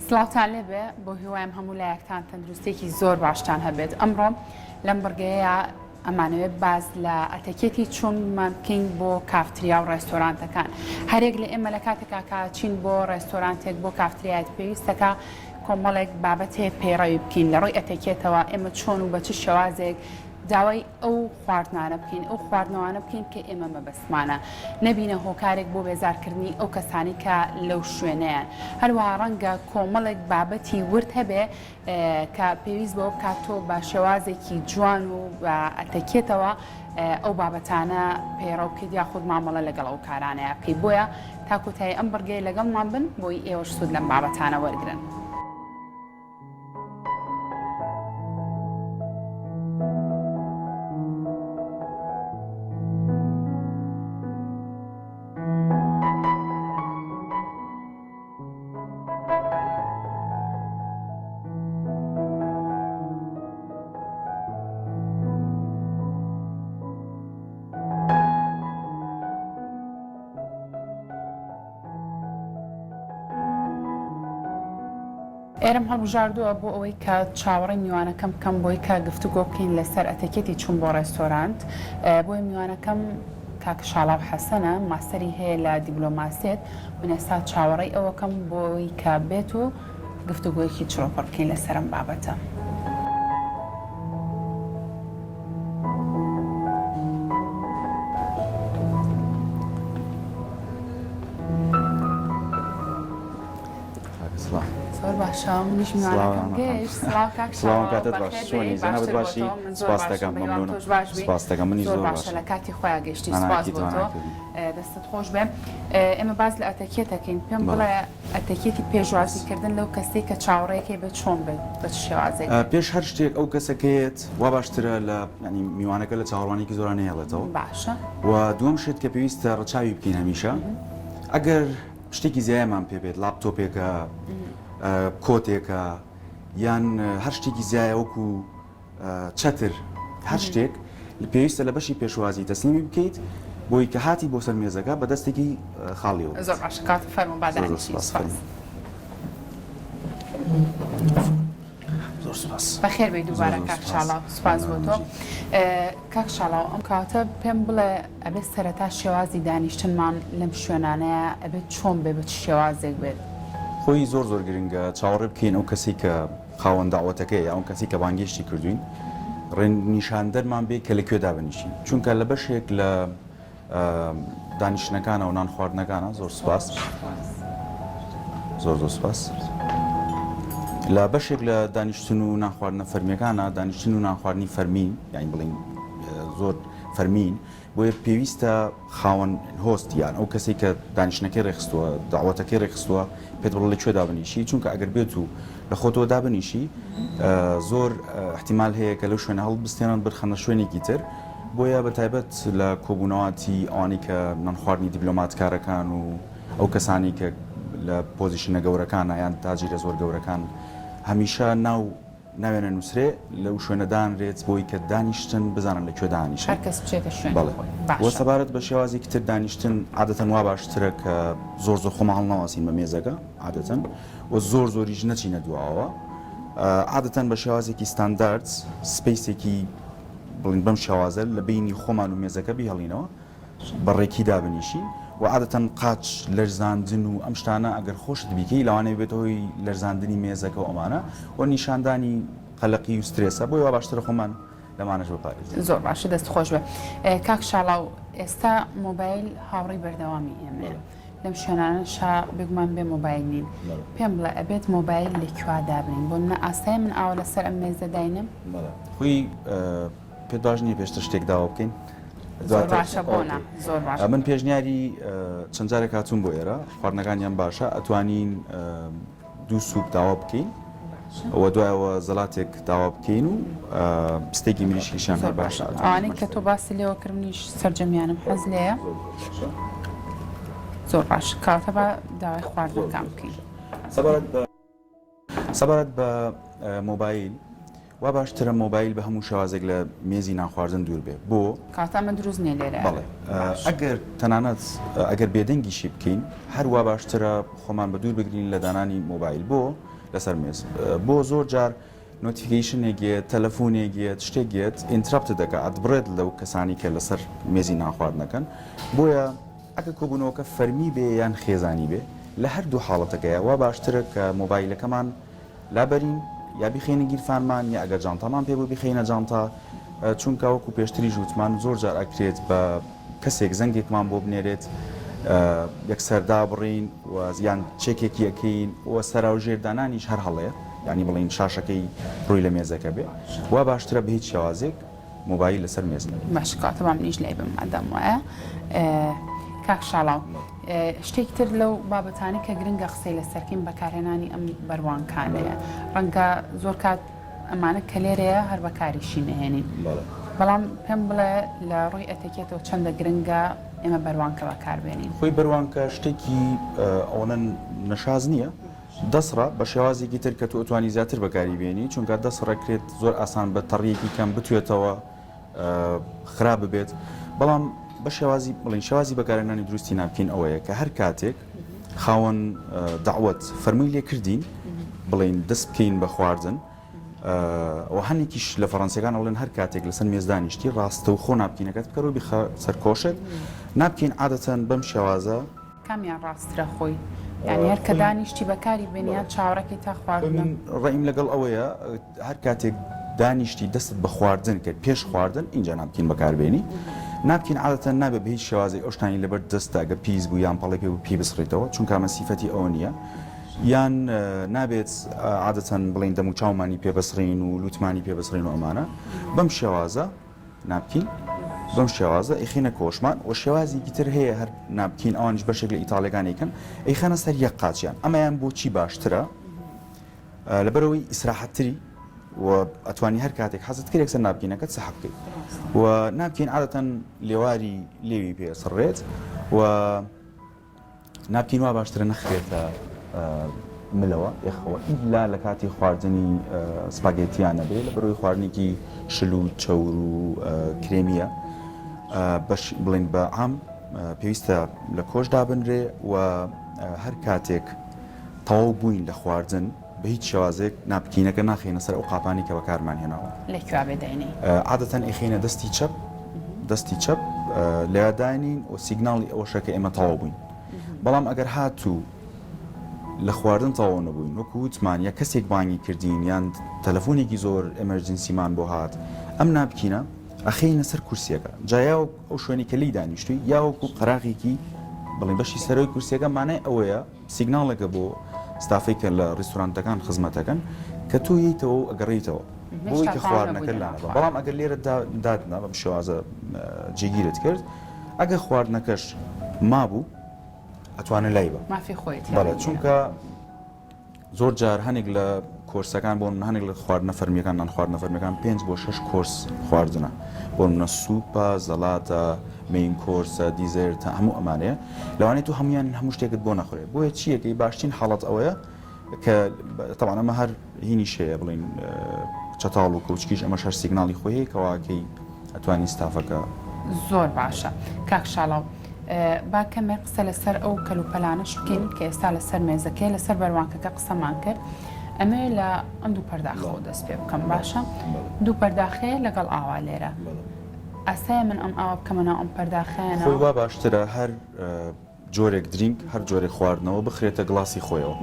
سڵاوتان لێبێ بۆ هیوایم هەموو لایەکتان تەندروستێکی زۆر باشتان هەبێت. ئەمڕۆ لەم بەرگەیە ئەمانەوێت باز لە ئەتەکێتی چۆنمان بکەین بۆ کافتریا و ڕێستۆرانتەکان. هەرێک لە ئێمە لە کاتێکا کاچین بۆ ڕێستۆرانتێک بۆ کافتریایەت پێویستەکە کۆمەڵێک بابەتێ پێڕەوی بکەین لە ڕۆی ئەتەکێتەوە ئێمە چۆن و بە چ شێوازێک داوای ئەو خواردنانە بکەین ئەو خواردنەوانە بکەین کە ئێمە مەبەستمانە نەبینە هۆکارێک بۆ بێزارکردنی ئەو کەسانی کە لەو شوێنەیە. هەروەها ڕەنگە کۆمەڵێک بابەتی ورد هەبێ کە پێویست بۆ بکاتۆ بە شێوازێکی جوان و بە ئەتەکێتەوە ئەو بابەتانە پێڕەو بکەیت یاخود مامەڵە لەگەڵ ئەو کارانەیە بکەیت. بۆیە تا کۆتایی ئەم بەرگەی لەگەڵمان بن بۆی ئێوەش سوود لەم بابەتانە وەرگرن. ئێرم هەڵبژاردووە بۆ ئەوەی کە چاوەڕی میوانەکەم بکەم بۆی کە گفتوگۆ بکەین لەسەر ئەتەکێتی چوون بۆ ڕێستۆرانت. بۆی میوانەکەم کاک شاڵاو حەسەنە ماستەری هەیە لە دیبلۆماسیێت من ئێستا چاوەڕی ئەوەکەم بۆی کە بێت و گفتوگۆیەکی چڕۆپڕ بکەین لەسەرم بابەتە. زۆر باشە منیش میوانەکەم گەیشت. سڵاو کاک سڵاو کاتت باش چۆنی زەنەبت باشی سپاس دەکەم مەمنونم سپاس دەکەم منیش زۆر باشە لە کاتی خۆیان گەشتی سپاس بۆ تۆ دەستت خۆش بێ. ئێمە باز لە ئەتەکێتەکەین پێم بڵێ ئەتەکێتی پێشوازیکردن لەو کەسەی کە چاوەڕێیەکەی بێت چۆن بێت بە چ شێوازێک پێش هەر شتێک ئەو کەسەکەیت وا باشترە لە ینی میوانەکە لە چاوەڕوانێکی زۆرانە هێڵێتەوە باشە و دووەم شت کە پێویستە ڕەچاوی بکەین هەمیشە ئەگەر شتێکی زیایەمان پێ بێت لاپتۆپێکە کۆتێکە یان هەر شتێکی زیایە وەکو چەتر هەر شتێک پێویستە لە بەشی پێشوازی تەسلیمی بکەیت بۆی کە هاتی بۆ سەر مێزەکە بە دەستێکی خاڵیەوە. زۆر باشە کات فەرموو بادانیشی زۆر سپاس. بەخێر بێ دووبارە کاک شاڵاو سپاس بۆ تۆ. کاک شاڵاو ئەم کاتە پێم بڵێ ئەبێت سەرەتا شێوازی دانیشتنمان لەم شوێنانەیە ئەبێت چۆن بێ بە چ شێوازێک بێت. خۆی زۆر زۆر گرنگە چاوەڕێ بکەین ئەو کەسی کە خاوەن داوەتەکەی یا ئەو کەسی کە بانگێشتی کردوین ڕێنیشاندەرمان بێ کە لەکوێ دابنیشین چونکە لە بەشێک لە دانیشتنەکانە و نان خواردنەکانە زۆر سپاس زۆر سپاس لە بەشێک لە دانیشتن و نانخواردنە فەرمیەکانە دانیشتن و نانخواردنی فەرمین یعنی بڵین زۆر فەرمین بۆیە پێویستە خاوەن هۆست یان ئەو کەسی کە دانیشتنەکەی ڕێخستووە داوەتەکەی ڕێخستووە پێت بڵێ لەکوێ دابنیشی چونکە ئەگەر بێت و لە خۆتەوە دابنیشی زۆر احتیمال هەیە کە لەو شوێنە هەڵبستێنن بخەنە شوێنێکی تر بۆیە بە تایبەت لە کۆبوونەوەتی ئەوانی کە نانخواردنی دیبلۆماتکارەکان و ئەو کەسانی کە لە پۆزیشنە گەورەکانە یان تاجیرە زۆر گەورەکان هەمیشە ناوێنە نووسرێ لەو شوێنەدانرێت بۆی کە دانیشتن بزانن لەکوێ دانیشن هەر کەس بچێتە شوێن. بۆ سەبارەت بە شێوازی تر دانیشتن عادەتەن وا باشترە کە زۆر خۆمە هەڵنەواسین بە مێزەکە عادەتەن و زۆریش نەچینە دواوە عادەتەن بە شێوازێکی ستاندارد سپیسێکی بڵین بەم شێوازە لە بینی خۆمان و مێزەکە بیهەڵینەوە بەڕێکی دابنیشی و عادەتەن قاچ لەرزاندن و ئەم شتانە ئەگەر خۆشت بیکەی لەوانەیە بێتەوەی لەرزاندنی مێزەکە و ئەمانە و نیشاندانی قەلەقی و سترێسە بۆی وا باشترە خۆمان لەمانەش بپارێزین. زۆر باشە دەست خۆش بێ. کاک شاڵاو ئێستا مۆبایل هاوڕێی بەردەوامی ئێمە لەم شوێنانەشا بگومان بێ مۆبایل نین پێم بڵێ ئەبێت مۆبایل لەکووا دابنین بۆ منە ئاسایی من ئاوە لەسەر ئەم مێزە داینم خۆی پێ باش نییە پێشتر شتێک داوا بکەین. زۆر باشە بۆنە زۆر باشە. من پێشنیاری چەند جارێک هاتوون بۆ ئێرە خواردنەکانیان باشە ئەتوانین دوو سوپ داوا بکەین ئەوە دوایەوە زەڵاتێک داوا بکەین و ستێکی مریشکیشان باشە. ئەوانەی کە تۆ باسی لێوە کردنیش سەرجەمیانم حەز لێیە زۆر باش کاتە بە داوای خواردنەکان بکەین. سەبارەت بە مۆبایل وا باشترە مۆبایل بە هەموو شێوازێک لە مێزی نانخواردن دوور بێ بۆ کاتە دروست نیە لێرە. بەڵێ ئەگەر تەنانەت ئەگەر بێدەنگیشی بکەین هەروە باشترە خۆمان بە دوور بگرین لە دانانی مۆبایل بۆ لەسەر مێز بۆ زۆر جار نۆتیفیکیشنێکێت تەلەفۆنێکێت شتێکێت ئینتراپت دەکات ئەدبڕێت لەو کەسانی کە لەسەر مێزی ناخواردنەکەن بۆیە ئەگە کۆبوونەوەکە فەرمی بێ یان خێزانی بێ لە هەردوو حاڵەتەکەیە وا باشترە کە مۆبایلەکەمان لابەرین یا بیخێنە گیرفانمان یا ئەگەر جانتامان پێ بۆ بیخێنە جانتا چونکە وەکو پێشتری ژووتمان زۆر جار ئەکرێت بە کەسێک زەنگێکمان بۆ بنێرێت یەکسەردا بڕین و یان چێکێکی یەکەین و سەراو ژێردانانیش هەر هەڵەیە ینی بڵین شاشەکەی ڕووی لە مێزەکە بێ وا باشترە بە هیچ شێوازێک مۆبایل لەسەر مێز نەبێت. باشکاتەوە منیش لێ بم ئەدەم وایە کاک شاڵاو شتێک تر لەو بابەتانی کە گرنگە قسەی لەسەرکەین بەکارهێنانی ئەم بەروانکانەیە ڕەنگە زۆر کات ئەمانە کە لێرەیە هەر بەکاریشی نهێنین بەڵام پێم بڵێ لە ڕووی ئەتەکێتەوە چەندە گرنگە ئێمە بەروانکە بەکاربێنین. خۆی بەروانکە شتێکی ئەوەنە نەشاز نییە دەسڕە بە شێوازێکی تر کە تو ئەتوانی زیاتر بەکاری بێنی چونکە دەسڕەکرێت زۆر ئاسان بە تەڕیەکی کەم بتوێتەوە خراپ ببێت بەڵام بە شێوازی بڵین شێوازی بەکارهێنانی دروستی نابکەین ئەوەیە کە هەر کاتێک خاوەن داوەت فەرمووی لێ کردین بڵین دەست بکەین بە خواردن و هەنێکیش لە فەڕەنسیەکان ئەوڵێن هەر کاتێک لەسەر مێزدانیشتی ڕاستە و خۆ نابکەینەکەت بکەڕۆ بخە سەرکۆشت نابکەین عادەتەن بەم شێوازە کامیان ڕاسترە خۆی یعنی هەر کە دانیشتی بەکاری بێنیان چاوەڕێکی تا خواردن ڕێیم لەگەڵ ئەوەیە هەر کاتێک دانیشتی دەستت بە خواردن کرد پێش خواردن اینجا نابکەین بەکاربێنی نابکەین عادەتەن نابێت بە هیچ شێوازی ئەو شتانی لەبەر دەستە گە پیس بوو یان پەڵی پێ پی بسڕێتەوە چونکە مەسیفەتی ئەوە نییە یان نابێت عادەتەن بڵین دەم و چاومانی پێبەسڕین و لوتمانی پێبەسڕین و ئەمانە بەم شێوازە نابکەین بەم شێوازە ئەیخینە کۆشمان و شێوازێکی تر هەیە هەر نابکەین ئەوانش بەشێک لە ئیتاڵیەکانێکن ئەیخەنە سەر یەک قاچیان ئەمەیان بۆچی باشترە لەبەرەوەی ئیسراحەتتری و ئەتوانی هەر کاتێک حەزت کرێک سەر نابکەینەکەت سەحب بکەیت و نابکەین عادەتەن لێواری لێوی پێسڕێت و نابکەین وا باشترە نەخرێتە ملەوە یەخەوە ئیلا لە کاتی خواردنی سپاگێتیانە بێ لە بەرەوەی خواردنێکی شل و چەور و کرێمیە بڵین بە عام پێویستە لە کۆشدا بنرێ و هەر کاتێک تەواو بووین لە خواردن بە هیچ شێوازێک نابکینەکە ناخینە سەر ئەو قاپانی کە بەکارمان هێناوە لەکوێ بێدەینێ عادەتەن ئەیخینە دەستی چەپ لەدانین و سیگناڵی ئەوەشەکە ئێمە تەواو بووین بەڵام ئەگەر هاتوو لە خواردن تەواو نەبووین وەکو وتمان یا کەسێک بانگی کردین یان تەلەفۆنێکی زۆر ئەمەرجنسیمان بۆ هات ئەم نابکینە ئەخینە سەر کورسیەکە جایا ئەو شوێنی کە لی دانیشتووی یا وەکو قەراغێکی بڵین بەشی سەرۆی کورسیەکە مانای ئەوەیە سیگناڵەکە بۆ ستافەی کە لە ڕێستورانتەکان خزمەتەکەن کە تۆ ییتەوە ئەگەڕیتەوە بۆی کە خواردنەکە لانەوە بەڵام ئەگەر لێرە دادنا بەم شێوازە جێگیرت کرد ئەگە خواردنەکەش مابوو ئەتوانە لای بە مافی خۆیت بەڵێ چونکە زۆر جار هەنێک لە کۆرسەکان بۆ هەنێک لە خواردنە فەرمیەکان نان خواردنە فەرمیەکان 5 بۆ 6 کۆرس خواردنە بۆ منە سوپە زەڵاتە مین کۆرسە دیزێرتە هەموو ئەمانەیە لەوانێت تو هەمویان هەموو شتێکت بۆ نەخورێ بۆیە چیەکەی باشترین حاڵەت ئەوەیە کە تەواو ئەمە هەر هینی شەیە بڵین چەتاڵ و کەوچکیش ئەمە شەر سیگناڵی خۆی کەواکەی ئەتوانی ستافەکە زۆر باشە کاک شاڵاو با کەمێ قسە لەسەر ئەو کەلوپەلانش بکەین کە ئێستا لەسەر مێزەکەی لەسەر بەروانکەکە قسەمان کرد ئەمێ لە ئەم دوو پەرداخەوە دەست پێ بکەم باشە دوو پەرداخەیە لەگەڵ ئاوا لێرە ئاسایە من ئەم ئاوا بکەمەنە ئەم پەرداخەیەنە خۆی وا باشترە هەر جۆرێک درینگ هەر جۆرێک خواردنەوە بخرێتە گڵاسی خۆیەوە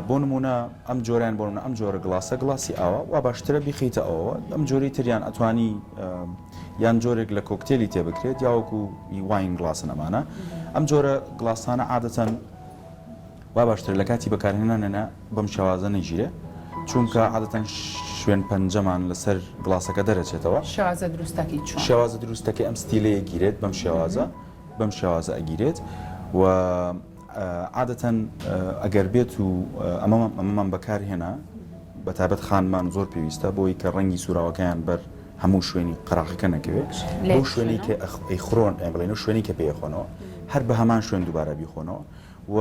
بۆ نمونە ئەم جۆریان بۆ ئەم جۆرە گڵاسە گڵاسی ئاوا وا باشترە بیخیتە ئەوەوە ئەم جۆری تریان ئەتوانی یان جۆرێک لە کۆکتێلی تێ بکرێت یاوەکو واین گڵاسن ئەمانە ئەم جۆرە گڵاسانە عادەتەن وا باشتر لە کاتی بەکارهێنانەنە بەم شێوازە نەگیرێ چونکە عادەتەن شوێن پەنجەمان لەسەر گڵاسەکە دەرەچێتەوە شێوازە دروستەکەی چۆن شێوازە دروستەکە ئەم ستیلەیە گیرێت بەم شێوازە ئەگیرێت و عادەتەن ئەگەر بێت و ئەمەمان بەکارهێنا بەتابەت خانمان زۆر پێویستە بۆی کە ڕەنگی سوراوەکەیان بەر هەموو شوێنی قەراغەکە نەکەوێت بۆ شوێنی کە ئەیخڕۆن بڵێن و شوێنی کە پێخۆنەوە هەر بە هەمان شوێن دووبارە بیخۆنەوە و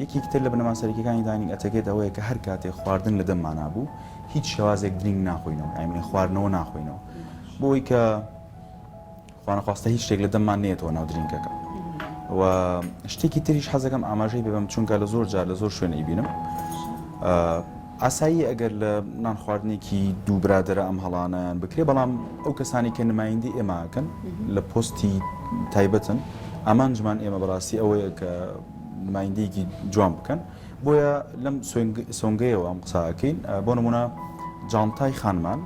یەکێکتر لە بنەمان سەرەکیەکانی داینینگ ئەتەکێت ئەوەیە کە هەر کاتێک خواردن لە دەممان بوو هیچ شێوازێک درینگ ناخۆینەوە ئەمێ خواردنەوە ناخۆینەوە بۆی کە خوانەخواستە هیچ شتێک لە دەممان نێتەوە ناو درینگەکە و شتێکی تریش حەزەکەم ئاماژەی بێبم چونکە لە زۆر جار لە زۆر شوێنەی بینم ئاسایی ئەگەر لە نان خواردنێکی دوو برادرە ئەم هەڵانیان بکرێ بەڵام ئەو کەسانی کە نمایندی ئێماکەن لە پۆستی تایبەتن ئامانجمان ئێمە بەڕاستی ئەوەیە کە نمایندەیەکی جوان بکەن بۆیە لەم سۆنگەیەوە ئەم قساکەین بۆ نمونە جانتای خانمان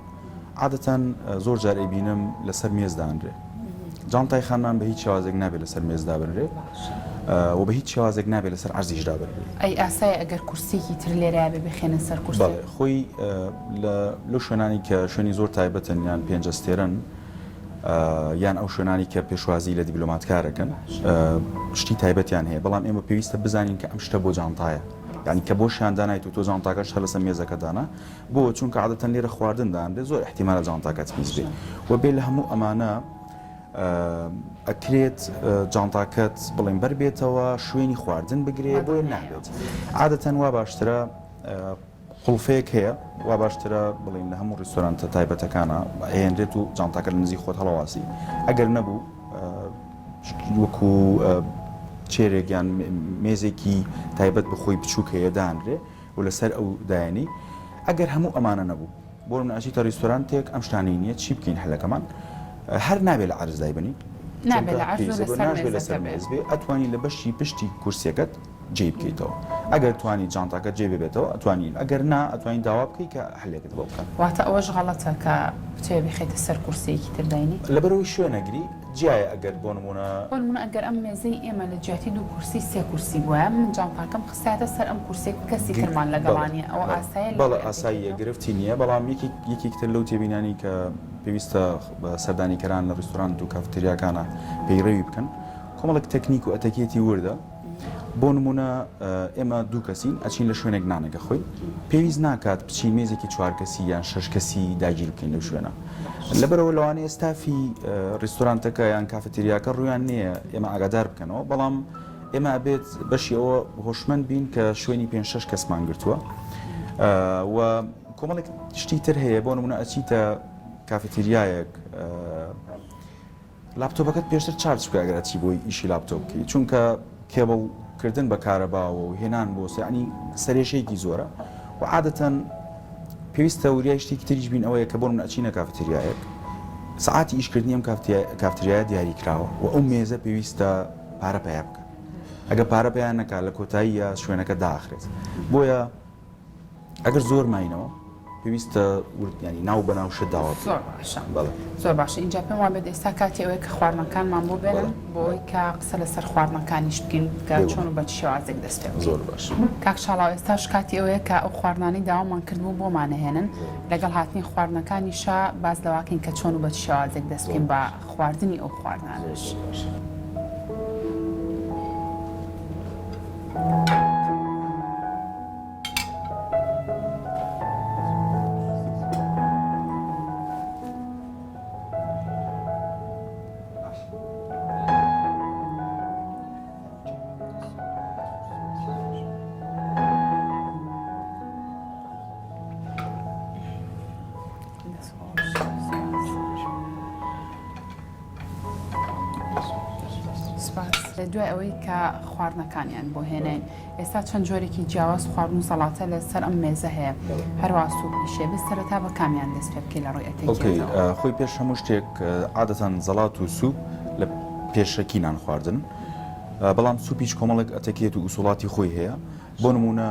عادەتەن زۆر جار ئەبینم لەسەر مێزدانرێ جانتای خانمان بە هیچ شێوازێک نابێت لەسەر مێزدا بنرێ و بە هیچ شێوازێک نابێت لەسەر عەرزیشدا بنرێ ئەی ئاسای ئەگەر کورسێکی تر لێرە بێ بخێنە سەر کورس بەڵێ خۆی لە شوێنانی کە شوێنی زۆر تایبەتن یان پێنجەستێرن یان ئەو شوێنانی کە پێشوازی لە دیبلۆماتکارەکەن شتی تایبەتیان هەیە بەڵام ئێمە پێویستە بزانین کە ئەم شتە بۆ جانتایە یعنی کە بۆ شاندانایت و تۆ جانتاکەش هەر لەسەر مێزەکەدانە بۆ چونکە عادەتەن لێرە خواردندانرێ زۆر احتیمالە جانتاکەت پیس بێت و بێ لە هەموو ئەمانە ئەکرێت جانتاکەت بڵێن بەربێتەوە شوێنی خواردن بگرێ بۆیە نابێت عادەتەن وا باشترە قوڵفەیەک هەیە وا باشترە بڵین لە هەموو ڕێستۆرانتە تایبەتەکانە هێنرێت و جانتاکە لە نزیک خۆت هەڵەواسی ئەگەر نەبوو وەکو چێرێکیان مێزێکی تایبەت بخۆی بچووک هەیە دانرێ و لەسەر ئەو دایانی ئەگەر هەموو ئەمانە نەبوو بۆ ناچیتە ڕێستۆرانتێک ئەم شتانەی نییە چی بکەین هەلەکەمان هەر نابێت لە عەرزدای بنی نابێت لەسەر مێز بێ ئەتوانی لە بەشی پشتی کورسەکەت جێ بکەیتەوە ئەگەر توانی جانتاکە جێ ببێتەوە ئەتوانین ئەگەر نا ئەتوانین داوا بکەی کە هەلێکت بۆ بکەن واتە ئەوەش غەڵەتە کە بچێ بخێتە سەر کورسێکی تر داینی لەبەرەوەی شوێنەگری جیایە ئەگەر بۆ نمونە ئەگەر ئەم مێزەی ئێمە لە جیاتی دوو کورسی سێ کورسی بووە من جانتاکەم خستاتە سەر ئەم کورسێک کەسی ترمان لەگەڵانیە ئەوە ئاسایە بەڵێ ئاساییە گرفتی نییە بەڵام یەکێک تر لەو تێبینانی کە پێویستە سەردانیکەران لە ڕێستۆران و کافتریاکانە پەیڕەوی بکەن کۆمەڵێک تەکنیک و ئەتەکێتی وردە بۆ نمونە ئێمە دوو کەسین ئەچین لە شوێنێک نانەکە خۆی پێویست ناکات بچین مێزێکی چوار کەسی یان شەش کەسی داگیر بکەین لەو شوێنە لەبەرەوە لەوانەیە ئێستافی ڕێستۆرانتەکە یان کافەتریاکە ڕویان نییە ئێمە ئاگادار بکەنەوە بەڵام ئێمە ئەبێت بەشی ئەوە هۆشمەند بین کە شوێنی پێ شەش کەسمان گرتووە و کۆمەڵێک شتی تر هەیە بۆ نمونە ئەچیتە کافەتریایەک لاپتۆپەکەت پێشتر چارج بکە ئەگەر ئەچی بۆی ئیشی لاپتۆپ بکەی چونکە کێبڵکردن بە کارەباوە و هێنان بۆ ینی سەرێشەیەکی زۆرە و عادەتەن پێویستە وریای شتێکی تریش بین ئەوەیە کە بۆ من ئەچینە کافەتریایەک سعاتی ئیشکردنی ئەم کافتریایە دیاری کراوە و ئەو مێزە پێویستە پارە پیا بکە ئەگە پارە پێیان نەکا لە کۆتاییە شوێنەکە داخرێت بۆیە ئەگەر زۆر ماینەوە پێویستە ینی ناو بەناوشە داوە زۆر باشە اینجا پێم وابێت ئێستا کاتی ئەوەیە کە خواردنەکانمان بۆ بێنن بۆی کە قسە لەسەر خواردنەکانیش بکەین کە چۆن و بە چ شێوازێک دەست پێ زۆر باش کاک شاڵاو ئێستاش کاتی ئەوەیە کە ئەو خواردنانەی داوامان کردبوو بۆمانەهێنن لەگەڵ هاتنی خواردنەکانیشە باز لەواکەین کە چۆن و بە چ شێوازێک دەست بکەین بە خواردنی ئەو خواردنانش. دوای ئەوەی کە خواردنەکانیان بۆ هێنین ئێستا چەند جۆرێکی جیاواز خواردن و سەڵاتە لەسەر ئەم مێزە هەیە هەروە سوپیشێ بسەرەتا بە کامیان دەست پێ بکەی لە ڕووی ئەتەکێتەوە خۆی پێش هەموو شتێک عادەتەن زەڵات و سوپ لە پێشەکی نان خواردن بەڵام سوپیش کۆمەڵێک ئەتەکێت و ئوسوڵاتی خۆی هەیە بۆ نمونە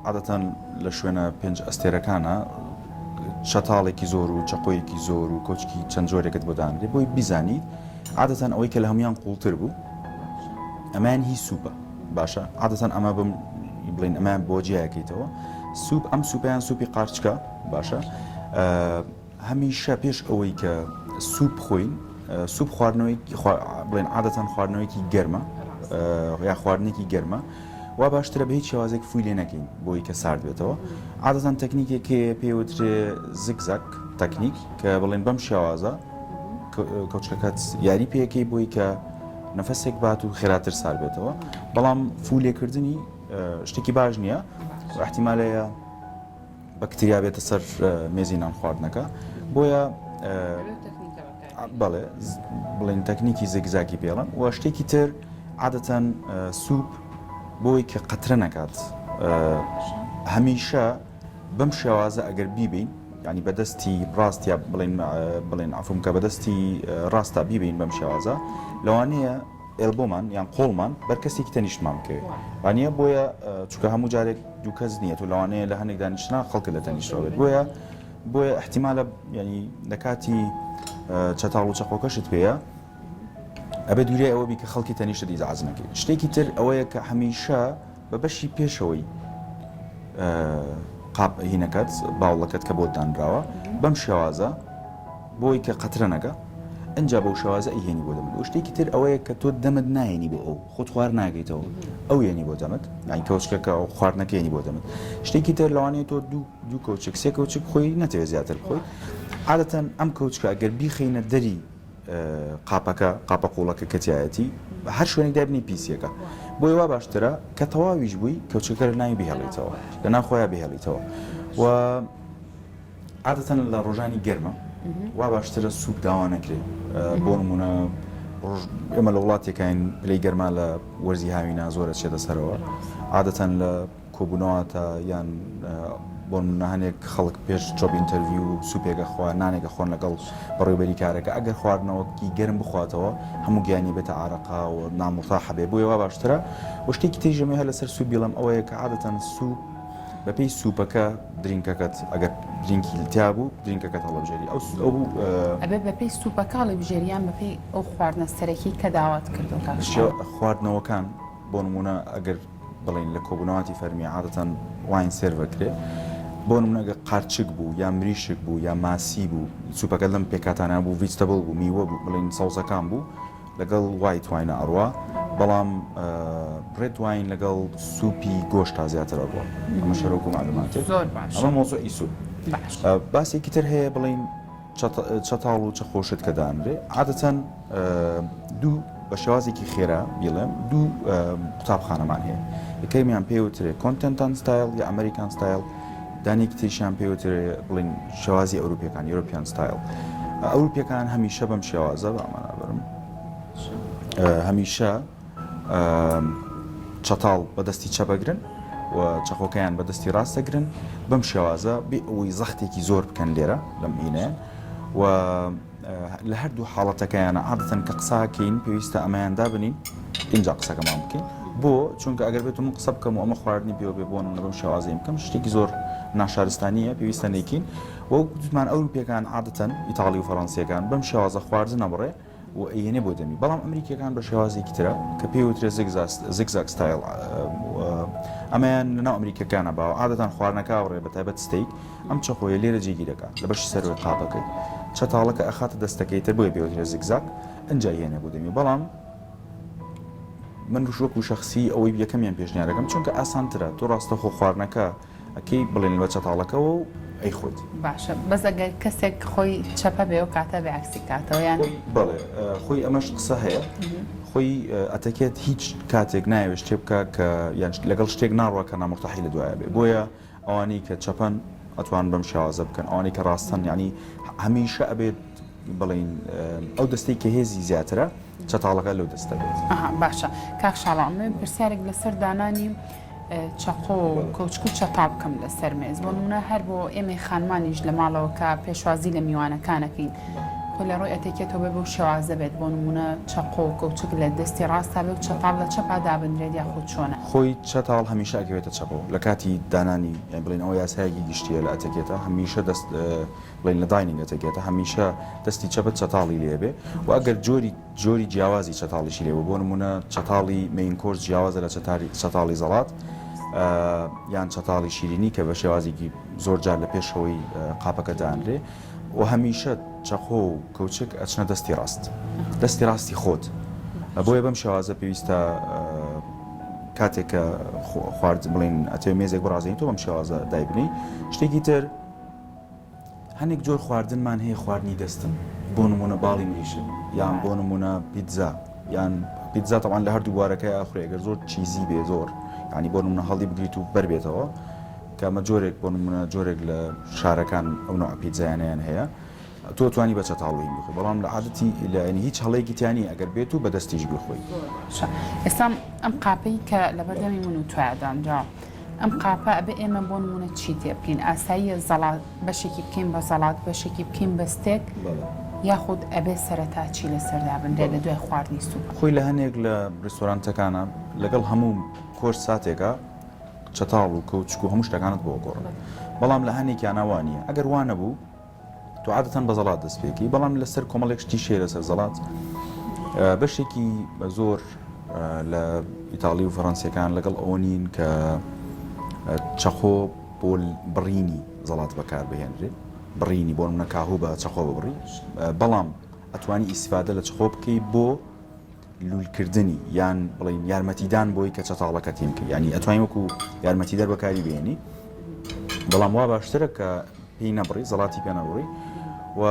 عادەتەن لە شوێنە پێنج ئەستێرەکانە شەتاڵێکی زۆر و چەقۆیەکی زۆر و کۆچکی چەند جۆرێکت بۆ دانرێ بۆی بیزانیت عادەتەن ئەوەی کە لە هەمویان قوڵتر بوو ئەمان هی سوپە باشە عادەتەن ئەمە بم بڵین ئەمان بۆ جیاکەیتەوە سوپ ئەم سوپیان سوپی قارچکە باشە هەمیشە پێش ئەوەی کە سوپ خۆین سوپ خواردنەوەی بڵێن عادەتەن خواردنەوەیکی گەرمە یا خواردنێکی گەرمە وا باشترە بە هیچ شێوازێک فوی لێ نەکەین بۆی کە سارد بێتەوە عادەتەن تەکنیکێکی پێوترێ زگزاک تەکنیک کە بڵێن بەم شێوازە کەوچەکەت یاری پێەکەی بۆی کە نەفەسێک بات و خێراتر سار بێتەوە بەڵام فولێکردنی شتێکی باش نییە احتیمالەیە بەکتریا بێتە سەر مێزی نان خواردنەکە بۆیە بەڵێ بڵێن تەکنیکی زگزاکی پێڵن و شتێکی تر عادەتەن سوپ بۆی کە قەترە نەکات هەمیشە بەم شێوازە ئەگەر بیبین ینی بەدەستی ڕاستیا بڵێن عفوم کە بەدەستی ڕاستە بیبین بەم شێوازە لەوانەیە ئێلبۆمان یان قۆڵمان بەرکەسێکی تەنیشتمان بکەوێت وانە بۆیە چونکە هەموو جارێک دوو کەس نییە و لەوانەیە لە هەندێک دانیشتنا خەڵکە لە تەنیشتەوەێت بۆیە احتیمالە ینی لە کاتی چەتاڵ و چەقۆکەشت پێەیە ئەبێ دوورێ ئەوە بی کە خەڵکی تەنیشت ئیزعاز نەکەیت شتێکی تر ئەوەیە کە هەمیشە بە بەشی پێشەوەی قاپ هینەکەت باوڵەکەت کە بۆ دانراوە بەم شێوازە بۆی کە قەترە نەکە ئەجا بەو شێوازە ئیهێنی بۆ دەمت و شتێکی تر ئەوەیە کە تۆ دەمت نایێنی بۆ ئەو خۆت خوار ناگەیتەوە ئەو یێنی بۆ دەمت یانی کەوچکەکە ئەو خواردنەکەێنی بۆ دەمت شتێکی تر لەوانەیە تۆ دوو کەوچک سێ کەوچک خۆی نەتەوێت زیاتر بخۆی عادەتەن ئەم کەوچکە ئەگەر بیخینە دەری قاپە قوڵەکە کەتیایەتی هەر شوێنێک دابنی پیسیەکە بۆی وا باشترە کە تەواویش بووی کەوچەکە لە ناوی بهێڵیتەوە لە ناوخۆیان بهێڵیتەوە و عادەتەن لە ڕۆژانی گەرمە وا باشترە سوپ داوا نەکرێت بۆ نمونە ئێمە لە وڵاتێکین پلەی گەرما لە وەرزی هاوینە زۆرە چێتە سەرەوە عادەتەن لە کۆبوونەوەتە یان بۆ هەنێک خەڵک پێش جۆب ئینتەرویو و سوپێکە خوا نانێکە خۆن لەگەڵ بەڕێوبەری کارەکە ئەگەر خواردنەوەکی گەرم بخواتەوە هەموو گیانی بێتە ئارەقا و نامۆتاحە بێ بۆیەوە باشترە و شتێکی تێژەمێ هە لەسەر سوپ بیڵم ئەوەیە کە عادەتەن سوپ بەپێی سوپەکە درینکەکەت ئەگەر درینکی تیا بوو درینکەکەت هەڵەبژێری ئەو ئەبێ بەپێی سوپەکاڵی بژێریان بەپێی ئەو خواردنە سەرەکی کە داوات کردو خواردنەوەکان بۆ نمونە ئەگەر بڵین لە کۆبوونەواتی فەرمی عادەتەن واین سێرڤەکرێ بۆ نمونەگە قارچک بوو یا مریشک بوو یا ماسی بوو سوپەکە لەم پێکاتانە بوو ڤیجتەبڵ بوو میوە بوو بڵین سەوزەکان بوو لەگەڵ وای توانە ئەڕوا بەڵام ڕێت واین لەگەڵ سوپی گۆشتا زیاترە بووە ئەمە شەرۆک و معلوماتێک ئەمە مۆزۆئی سوپ باسێکی تر هەیە بڵین چەتاڵ و چەخۆشت کە دانرێ عادەتەن دوو بە شێوازێکی خێرا بیڵێم دوو قوتابخانەمان هەیە یەکەمیان پێوترێ کۆنتنتان ستایل یا ئەمریکان ستایل دانێکی تریشیان پێوترێ بڵین شێوازی ئەوروپیەکان یۆروپیان ستایل ئەوروپیەکان هەمیشە بەم شێوازە بە ئەمانابرم هەمیشە چەتاڵ بەدەستی چەپەگرن و چەخۆکەیان بەدەستی ڕاستەگرن بەم شێوازە بێ ئەوەی زەختێکی زۆر بکەن لێرە لەم ئینەیە و لە هەردوو حاڵەتەکەیانە عادەتەن کە قساکەین پێویستە ئەمەیان دابنین اینجا قسەکەمان بکەین بۆ چونکە ئەگەر بێت من قسە بکەم و ئەمە خواردنی پێوە بێ بۆن لە بەم شێوازەی بکەم شتێکی زۆر ناشارستانیە پێویستە نێکین و گوتمان ئەوروپیەکان عادەتەن ئیتاڵی و فەڕەنسیەکان بەم شێوازە خواردن ئەبڕێ و ئەیێنێ بۆ دەمی بەڵام ئەمریکیەکان بە شێوازێکی ترە کە پێوترێ زیگزاگ ستایل ئەمەیان لەناو ئەمریکەکانە باوە عادەتەن خواردنەکە ئەوڕێ بە تایبەت ستەیک ئەم چەخۆیە لێرە جێگی دەکات لە بەشی سەروەی قاپەکەی چەتاڵەکە ئەخاتە دەستەکەی تر بۆیە پێوترێ زیگزاگ ئەنجا ئەیێنێ بۆ دەمی بەڵام من ڕوشۆک و شخصی ئەوەی یەکەمیان پێشنیارەکەم چونکە ئاسانترە تۆ ڕاستەخۆ خواردنەکە ئەکەی بڵێن بە چەتاڵەکەەوە و ئەی خۆت باشە بەزەگەر کەسێک خۆی چەپە بێ و کاتە بێ عکسی کاتەوە یان بڵێ خۆی ئەمەش قسە هەیە خۆی ئەتەکێت هیچ کاتێک نایوێت شتێ بکە کە یان لەگەڵ شتێک ناڕوە کە نامرتەحی لە دوایە بێ بۆیە ئەوانەی کە چەپەن ئەتوان بەم شێوازە بکەن ئەوانەی کە ڕاستن ینی هەمیشە ئەبێت بڵین ئەو دەستەی کە هێزی زیاترە چەتاڵەکە لەو دەستە بێت باشە کاک شاڵامێ پرسیارێک لەسەر دانانی چەقۆ و کەوچک و چەتاڵ بکەم لەسەر مێز بۆ نمونە هەر بۆ ئێمە خانمانیش لە ماڵەوە کە پێشوازی لە میوانەکانەکەین خۆ لە ڕۆی ئەتێکێتەوە بێ بۆ شێوازە بێت بۆ نمونە چەقۆ و کەوچک لە دەستی ڕاستە بێ و چەتاڵ لە چەپا دابنرێت یا خۆ چۆنە خۆی چەتاڵ هەمیشە ئەکەوێتە چەقۆ لە کاتی دانانی یان بڵین ئەوە یاسایەکی گشتیە لە ئەتەکێتە هەمیشە دەست بڵین لە داینینگ ئەتەکێتە هەمیشە دەستی چەپت چەتاڵی لێبێ و ئەگەر جۆری جیاوازی چەتاڵیشی لێبێ بۆ نمونە چەتاڵی مین کۆرس جیاوازە لە چەتاڵی زەڵات یان چەتاڵی شیرینی کە بە شێوازێکی زۆر جار لە پێشەوەی قاپەکە دانرێ و هەمیشە چەقۆ و کەوچک ئەچنە دەستی ڕاست دەستی ڕاستی خۆت بۆیە بەم شێوازە پێویستە کاتێک کە خوارد بڵین ئەتێ مێزێک بڕازین تۆ بەم شێوازە دایبنی شتێکی تر هەنێک جۆر خواردنمان هەیە خواردنی دەستن بۆ نمونە باڵی مریشک یان بۆ نمونە پیتزا یان پیتزا تەوان لە هەردوو بوارەکەی ئاخرێ ئەگەر زۆر چیزی بێ زۆر ینی بۆ نمونە هەڵی بگریت و بەربێتەوە کە ئەمە جۆرێک بۆ نمونە جۆرێک لە شارەکان ئەو نوع پیتزایانیان هەیە تۆ توانی بە چەتاڵی بخۆی بەڵام لە عادەتی لەنی هیچ هەڵەیەکی تیانی ئەگەر بێت و بە دەستیش بخۆی ئێستا ئەم قاپەی کە لە بەردەمی من و تویدانجا ئەم قاپە ئەبێ ئێمە بۆ نمونە چی تێ بکەین ئاسایی زەڵات بەشێکی بکەین بە زەڵات بەشێکی بکەین بە ستێک یاخود ئەبێ سەرەتا چی لەسەردا بندێ لە دوای خواردنی سوپ خۆی لە هەنێک لە ڕێستۆرانتەکانە لەگەڵ هەموو کۆرس ساتێکە چەتاڵ و کەوچک و هەموو شتەکانت بۆ گۆڕن بەڵام لە هەنێکیان ناوانیە ئەگەر وانە بوو تو عادەتەن بە زەڵات دەست پێکی بەڵام لەسەر کۆمەڵێک شتی شێ لەسەر زەڵات بەشێکی زۆر لە ئیتاڵی و فەڕەنسیەکان لەگەڵ ئەوە نین کە چەخۆ بۆ بڕینی زەڵات بەکار بهێنرێت بڕینی بۆ منە کاهوو بە چەخۆ ببڕی بەڵام ئەتوانی ئیسیفادە لە چەخۆ بکەی بۆ لولکردنی یان بڵین یارمەتیدان بۆی کە چەتاڵەکە تیم کرد ینی ئەتوانی وەکو یارمەتیدەر بەکاری بێنی بەڵام وا باشترە کە پێی نەبڕی زەڵاتی پێ نەبڕی و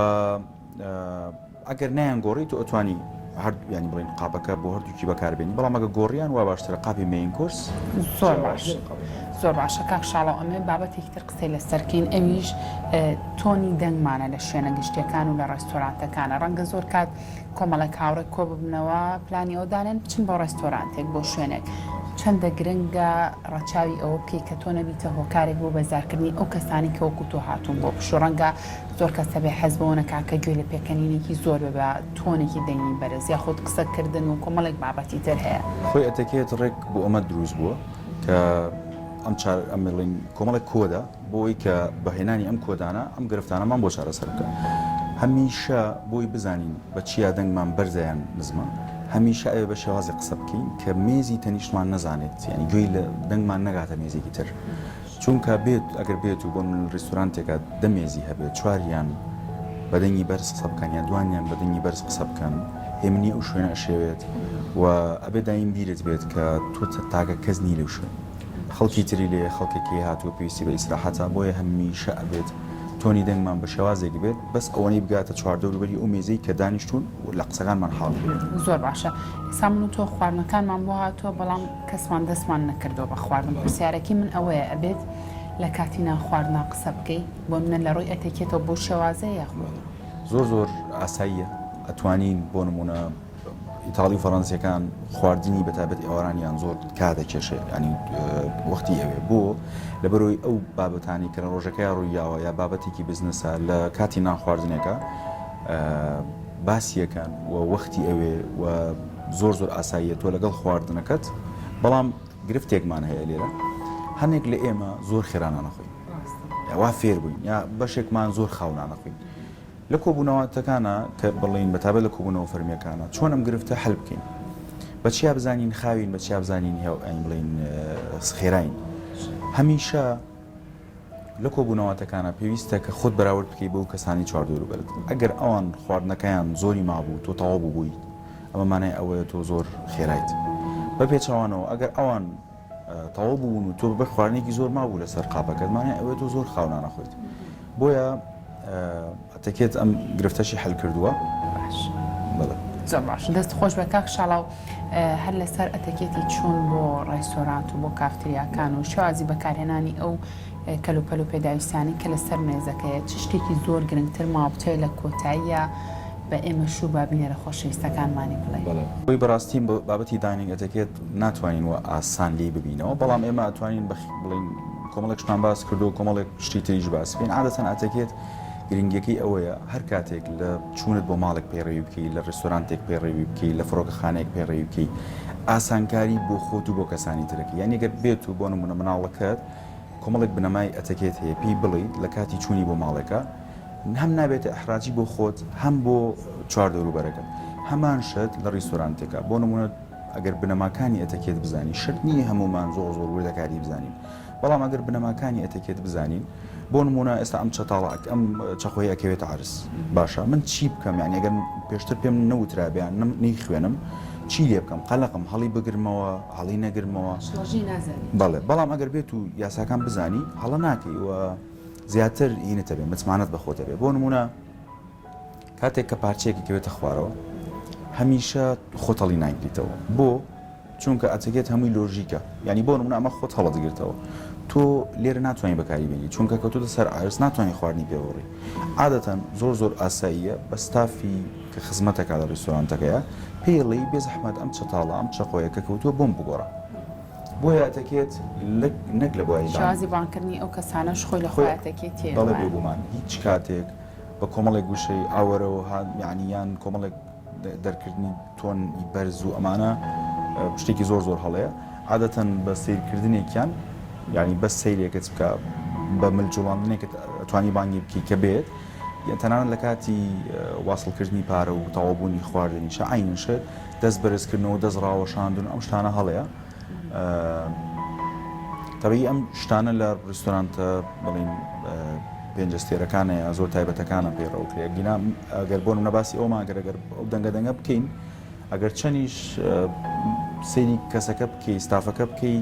ئەگەر نیان گۆڕی تو ئەتوانی هەر ینی بڵین قاپەکە بۆ هەردووکی بەکاربێنی بەڵام ئەگە گۆڕیان وا باشترە قاپی مین کورس زۆر باش زۆر باشە کاک شاڵەو ئەمێ بابەتێکی تر قسەی لەسەرکەین ئەویش تۆنی دەنگمانە لە شوێنە گشتیەکان و لە ڕێستۆرانتەکانە ڕەنگە زۆر کات کۆمەڵە کاورە کۆ ببنەوە پلانی ئەودانێن بچن بۆ ڕێستۆرانتێک بۆ شوێنێک چەندە گرنگە ڕەچاوی ئەوە بکەی کە تۆ نەبیتە هۆکارێک بۆ بەزارکردنی ئەو کەسانی کە وەکو تۆ هاتوون بۆ پشو ڕەنگە زۆر کەسە بێ حەز بەوە نەکا کە گوێ لە پێکەنینێکی زۆر ببە تۆنێکی دەنگی بەرز یا خۆت قسەکردن و کۆمەڵێک بابەتی تر هەیە خۆی ئەتەکێت ڕێک بۆ ئەمە دروست بووە کە ئەمڵین کۆمەڵێک کۆدا بۆی کە بەهێنانی ئەم کۆدانە ئەم گرفتانەمان بۆ چارەسەر بکە هەمیشە بۆی بزانین بە چیا دەنگمان بەرزیان نزمە هەمیشە ئەوێ بە شێوازی قسە بکەین کە مێزی تەنیشتمان نەزانێت ینی گوێی لە دەنگمان نەگاتە مێزێکی تر چونکە بێت ئەگەر بێت و بۆ من ڕێستۆرانتێکە دەمێزی هەبێت چواریان بەدەنگی بەرز قسە بکەن یان دوانیان بەدەنگی بەرز قسە بکەن هێمنی ئەو شوێنە ئەشێوێت و ئەبێ دایم بیرت بێت کە تۆ تاگە کەس نی لەو شوێن خەڵکی تری لێ خەڵکێکی هاتووە پێویستی بە ئیسراحەتە بۆیە هەمیشە ئەبێت تۆنی دەنگمان بە شێوازێک بێت بەس ئەوەی بگاتە چواردەوروبەری ئەو مێزەی کە دانیشتون و لە قسەکانمان حاڵ بێت زۆر باشە ئێستا من و تۆ خواردنەکانمان بۆ هاتووە بەڵام کەسمان دەستمان نەکردەوە بە خواردن پرسیارەکی من ئەوەیە ئەبێت لە کاتی ناخواردنا قسە بکەی بۆ منە لە ڕووی ئەتەکێتەوە بۆ شێوازەیە یاخۆ زۆر ئاساییە ئەتوانین بۆ نمونە ئیتاڵی و فەڕەنسیەکان خواردنی بەتابەت ئێوارانیان زۆر کاتەکێشێ ینی وەختی ئەوێ بۆ لەبەرەوەی ئەو بابەتانی کە لە ڕۆژەکەی ڕوویاوە یا بابەتێکی بزنسە لە کاتی ناخواردنێکە باسیەکان و وەختی ئەوێ و زۆر ئاساییە تۆ لەگەڵ خواردنەکەت بەڵام گرفتێکمان هەیە لێرە هەنێک لە ئێمە زۆر خێرانە نەخۆین وا فێر بووین یا بەشێکمان زۆر خاونە نەخۆین لە کۆبوونەوەتەکانە کە بڵین بەتابەت لە کۆبوونەوە فەرمیەکانە چۆن ئەم گرفتە هەل بکەین بە چیا بزانین خاوین بە چیا بزانین هێڵ بڵین خێراین هەمیشە لە کۆبوونەوەتەکانە پێویستە کە خۆت بەراورد بکەی بەو کەسانی چواردەوروبەرت ئەگەر ئەوان خواردنەکەیان زۆری مابوو تۆ تەواو بوویت ئەمەمانای ئەوەیە تۆ زۆر خێرایت بە پێچەوانەوە ئەگەر ئەوان تەواو بوون و تۆ بە خواردنێکی زۆر مابوو لەسەر قاپەکەتمانای ئەوەیە تۆ زۆر خاونە نەخۆیت بۆیە ئەتەکێت ئەم گرفتەشی هەل کردووە زۆر باش دەست خۆش بە کاک شاڵاو هەر لەسەر ئەتەکێتی چوون بۆ ڕێستۆرانت و بۆ کافتریاکان و شوازی بەکارهێنانی ئەو کەلوپەل و پێداویستانی کە لەسەر مێزەکەیە چ شتێکی زۆر گرنگتر ماوەتەیە لە کۆتاییە بە ئێمە شوو بابینە لە خۆشەویستەکانمانی بڵێ بۆی بەڕاستی بابەتی داینگ ئەتەکێت ناتوانین و ئاسان لێ ببینەوە بەڵام ئێمە ئەتوانین بڵین کۆمەڵێکشمان باس کردو کۆمەڵێک شتی تریش باس بین عادەتەن ئەتەکێت گرنگەکەی ئەوەیە هەر کاتێک لە چوونت بۆ ماڵێک پێڕێوی بکەی لە ڕێستۆرانتێک پێڕێوی بکەی لە فڕۆکەخانەیەک پێڕێوی بکەی ئاسانکاری بۆ خۆت و بۆ کەسانی ترەکە یعنی ئەگەر بێت و بۆ نمونە مناڵەکەت کۆمەڵێک بنەمای ئەتەکێت هەیە پێی بڵیت لە کاتی چوونی بۆ ماڵەکە هەم نابێتە ئەحراجی بۆ خۆت هەم بۆ چواردەوروبەرەکە هەمان شت لە ڕێستۆرانتێکە بۆ نمونە ئەگەر بنەماکانی ئەتەکێت بزانی شت نییە هەمومان زۆر وردەکاری بزانین بەڵام ئەگەر بنەماکانی ئەتەکێت بزانین بۆ نمونە ئێستا ئەم چەتاڵک ئەم چەخۆی ئەکەوێت عرس باشە من چی بکەم یعنی ئەگەر پێشتر پێم نەوترابیان نەی خوێنم چی لێ بکەم قەلەقم هەڵی بگرمەوە هەڵی نەگرمەوە بەڵێ بەڵام ئەگەر بێت و یاساکان بزانی هەڵە ناکەی و زیاتر هینەتە بێ متمانەت بە خۆتە بێ بۆ نمونە کاتێک کە پارچەیەکی کەوێتە خوارەوە هەمیشە خۆتەڵی نایگریتەوە بۆ چونکە ئەتەکێت هەمووی لۆژیکە ینی بۆ نمونە ئەمە خۆت هەڵەدەگرێتەوە تۆ لێرە ناتوانانی بەکاری بێنی چونکە کەوتوتە سەر ئارس ناتوانانی خواردنی پێوەڕی عادەتەن زۆر ئاساییە بە ستافی کە خزمەتەکە لە ڕێستۆرانتەکەیە پێڵی بێزەحمەت ئەم چەتاڵە ئەم چەقۆیە کە کەوتووە بۆم بگۆڕە بۆیە ئەتەکێت نەک لە بۆی شازی بانکردنی ئەو کەسانەش خۆی لە خۆیاتەکێتی دەڵێ بێگومان هیچ کاتێک بە کۆمەڵێک گوشەی ئاوەرەوە یعنییان کۆمەڵێک دەرکردنی تۆنی بەرز و ئەمانە شتێکی زۆر هەڵەیە عادەتەن بە سیرکردنێکیان ینی بەس سیرێکت بکە بە ملجوڵاندنێکت ئەتوانی بانگی بکەی کە بێت تەنانەت لە کاتی واصلکردنی پارە و تەواوبوونی خواردنیشە عینشت دەست بەرزکردنەوە دەست ڕاوەشاندن ئەم شتانە هەڵەیە تەبەی ئەم شتانە لە ڕستۆرانتە بڵین پێنجستێرەکانەیە زۆر تایبەتەکانە پێڕەوکرێ گینا ئەگەر بۆ نەباسی ئەوما ئەگەر ئەو دەنگە بکەین ئەگەر چەندیش سەیری کەسەکە بکەی ستافەکە بکەی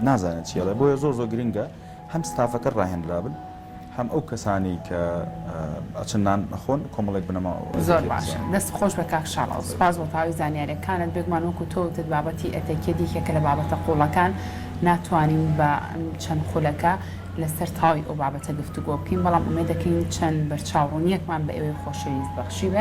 نازانێت چیەڵێ بۆیە زۆر گرنگە هەم ستافەکە ڕاهێنرابن هەم ئەو کەسانی کە ئەچندان نەخۆن کۆمەڵێک بنەما زۆر باشە دەست خۆش بە کاک شاڵە و سپاس بۆ تاوی زانیاریەکانت بێگومان وەکو تۆوتت بابەتی ئەتەکێتی کە لە بابەتە قوڵەکان ناتوانین بە چەند خولەکە لەسەر تاوی ئەو بابەتە گفتوگۆ بکەین بەڵام ئومێد دەکەین چەند بەرچاوڕوونیەکمان بە ئێوەی خۆشەویست بەخشی بێ